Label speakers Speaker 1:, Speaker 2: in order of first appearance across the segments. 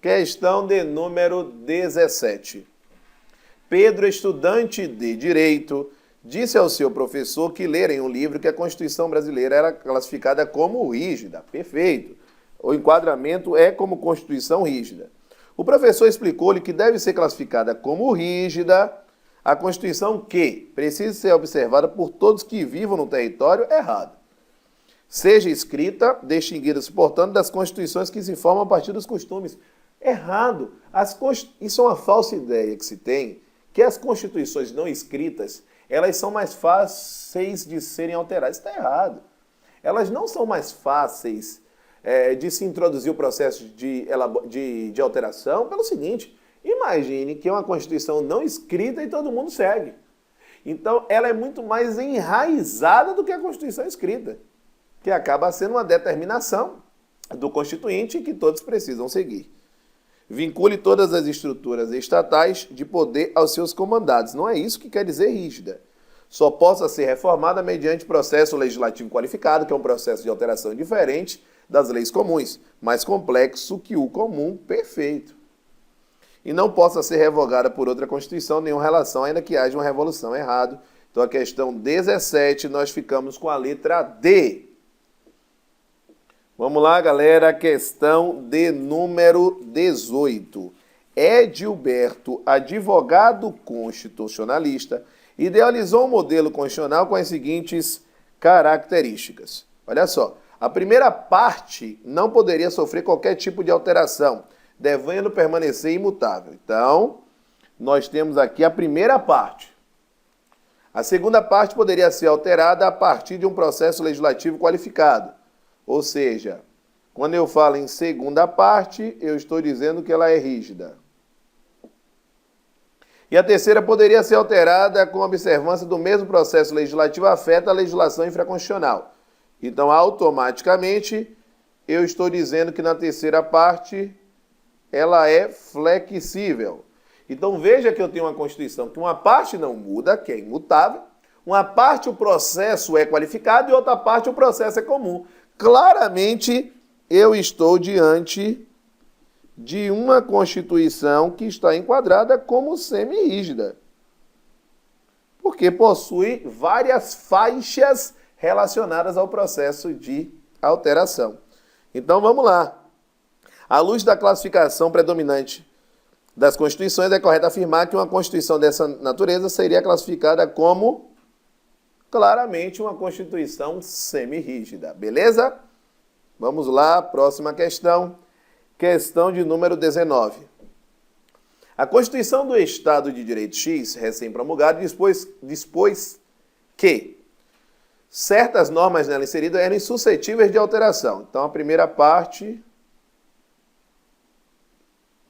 Speaker 1: Questão de número 17. Pedro, estudante de Direito, disse ao seu professor que lera em um livro que a Constituição brasileira era classificada como rígida. Perfeito. O enquadramento é como Constituição rígida. O professor explicou-lhe que deve ser classificada como rígida a Constituição que precisa ser observada por todos que vivam no território errado. Seja escrita, distinguida-se, portanto, das constituições que se formam a partir dos costumes. Errado. Isso é uma falsa ideia que se tem, que as constituições não escritas, elas são mais fáceis de serem alteradas. Isso está errado. Elas não são mais fáceis de se introduzir o processo de alteração pelo seguinte: imagine que é uma Constituição não escrita e todo mundo segue. Então, ela é muito mais enraizada do que a Constituição escrita, que acaba sendo uma determinação do Constituinte que todos precisam seguir. Vincule todas as estruturas estatais de poder aos seus comandados. Não é isso que quer dizer rígida. Só possa ser reformada mediante processo legislativo qualificado, que é um processo de alteração diferente das leis comuns, mais complexo que o comum perfeito. E não possa ser revogada por outra Constituição nenhuma relação, ainda que haja uma revolução. Errado. Então, a questão 17, nós ficamos com a letra D. Vamos lá, galera. Questão de número 18. Edilberto, advogado constitucionalista, idealizou um modelo constitucional com as seguintes características. Olha só. A primeira parte não poderia sofrer qualquer tipo de alteração, devendo permanecer imutável. Então, nós temos aqui a primeira parte. A segunda parte poderia ser alterada a partir de um processo legislativo qualificado. Ou seja, quando eu falo em segunda parte, eu estou dizendo que ela é rígida. E a terceira poderia ser alterada com observância do mesmo processo legislativo afeta a legislação infraconstitucional. Então, automaticamente, eu estou dizendo que na terceira parte, ela é flexível. Então, veja que eu tenho uma Constituição que uma parte não muda, que é imutável, uma parte o processo é qualificado e outra parte o processo é comum. Claramente, eu estou diante de uma Constituição que está enquadrada como semi-rígida, porque possui várias faixas relacionadas ao processo de alteração. Então, vamos lá. À luz da classificação predominante das Constituições, é correto afirmar que uma Constituição dessa natureza seria classificada como, claramente, uma Constituição semi-rígida. Beleza? Vamos lá, próxima questão. Questão de número 19. A Constituição do Estado de Direito X, recém-promulgada, dispôs que certas normas nela inseridas eram insuscetíveis de alteração. Então, a primeira parte,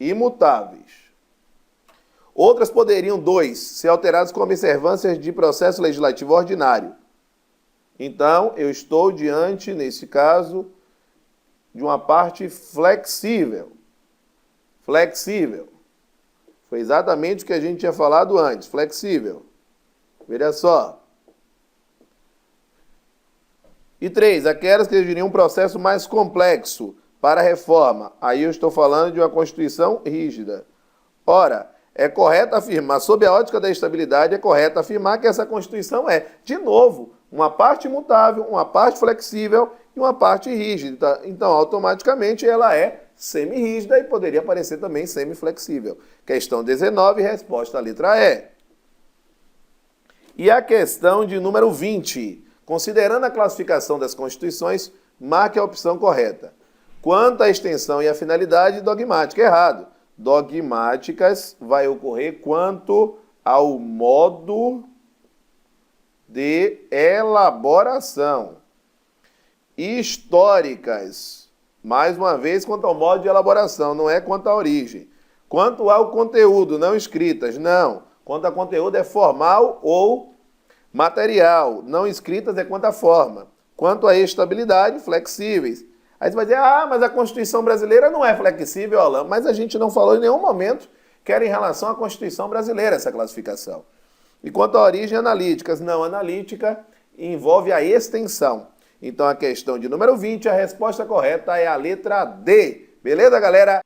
Speaker 1: imutáveis. Outras poderiam, 2, ser alteradas com observâncias de processo legislativo ordinário. Então, eu estou diante, nesse caso, de uma parte flexível. Flexível. Foi exatamente o que a gente tinha falado antes, flexível. Veja só. E 3, aquelas que exigiriam um processo mais complexo para a reforma. Aí eu estou falando de uma Constituição rígida. Ora, é correto afirmar, sob a ótica da estabilidade, é correto afirmar que essa Constituição é, de novo, uma parte imutável, uma parte flexível e uma parte rígida. Então, automaticamente, ela é semi-rígida e poderia parecer também semi-flexível. Questão 19, resposta à letra E. E a questão de número 20. Considerando a classificação das Constituições, marque a opção correta. Quanto à extensão e à finalidade, dogmática. Errado. Dogmáticas vai ocorrer quanto ao modo de elaboração. Históricas, mais uma vez, quanto ao modo de elaboração, não é quanto à origem. Quanto ao conteúdo, não escritas, não. Quanto a conteúdo é formal ou material, não escritas é quanto à forma. Quanto à estabilidade, flexíveis. Aí você vai dizer, mas a Constituição brasileira não é flexível, Alain. Mas a gente não falou em nenhum momento que era em relação à Constituição brasileira essa classificação. E quanto à origem, analíticas. Não, analítica envolve a extensão. Então, a questão de número 20, a resposta correta é a letra D. Beleza, galera?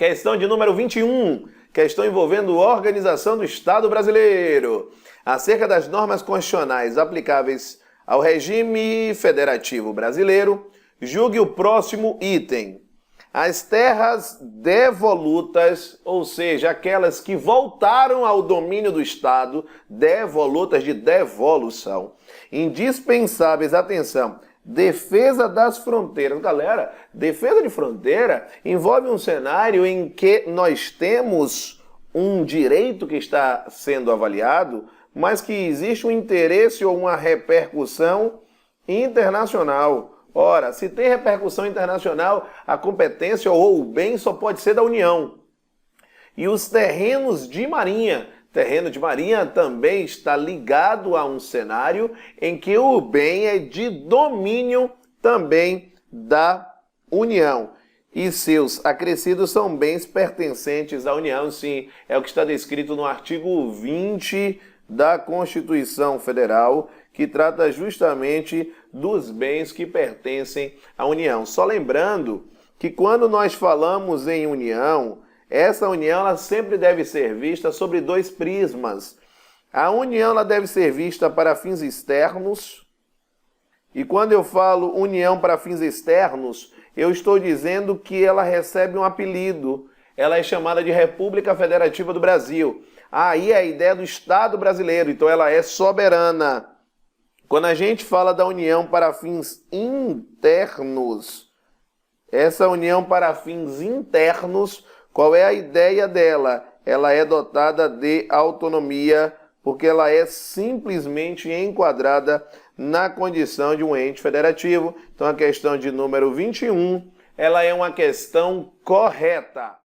Speaker 1: Questão de número 21, questão envolvendo organização do Estado brasileiro. Acerca das normas constitucionais aplicáveis ao regime federativo brasileiro, julgue o próximo item. As terras devolutas, ou seja, aquelas que voltaram ao domínio do Estado, devolutas de devolução, indispensáveis, atenção, defesa das fronteiras. Galera, defesa de fronteira envolve um cenário em que nós temos um direito que está sendo avaliado, mas que existe um interesse ou uma repercussão internacional. Ora, se tem repercussão internacional, a competência ou o bem só pode ser da União. E os terrenos de marinha, terreno de marinha também está ligado a um cenário em que o bem é de domínio também da União. E seus acrescidos são bens pertencentes à União, sim, é o que está descrito no artigo 20 da Constituição Federal, que trata justamente dos bens que pertencem à União. Só lembrando que quando nós falamos em união, essa união ela sempre deve ser vista sobre dois prismas. A união ela deve ser vista para fins externos, e quando eu falo união para fins externos, eu estou dizendo que ela recebe um apelido. Ela é chamada de República Federativa do Brasil. Aí é a ideia do Estado brasileiro, então ela é soberana. Quando a gente fala da união para fins internos, essa união para fins internos, qual é a ideia dela? Ela é dotada de autonomia, porque ela é simplesmente enquadrada na condição de um ente federativo. Então a questão de número 21, ela é uma questão correta.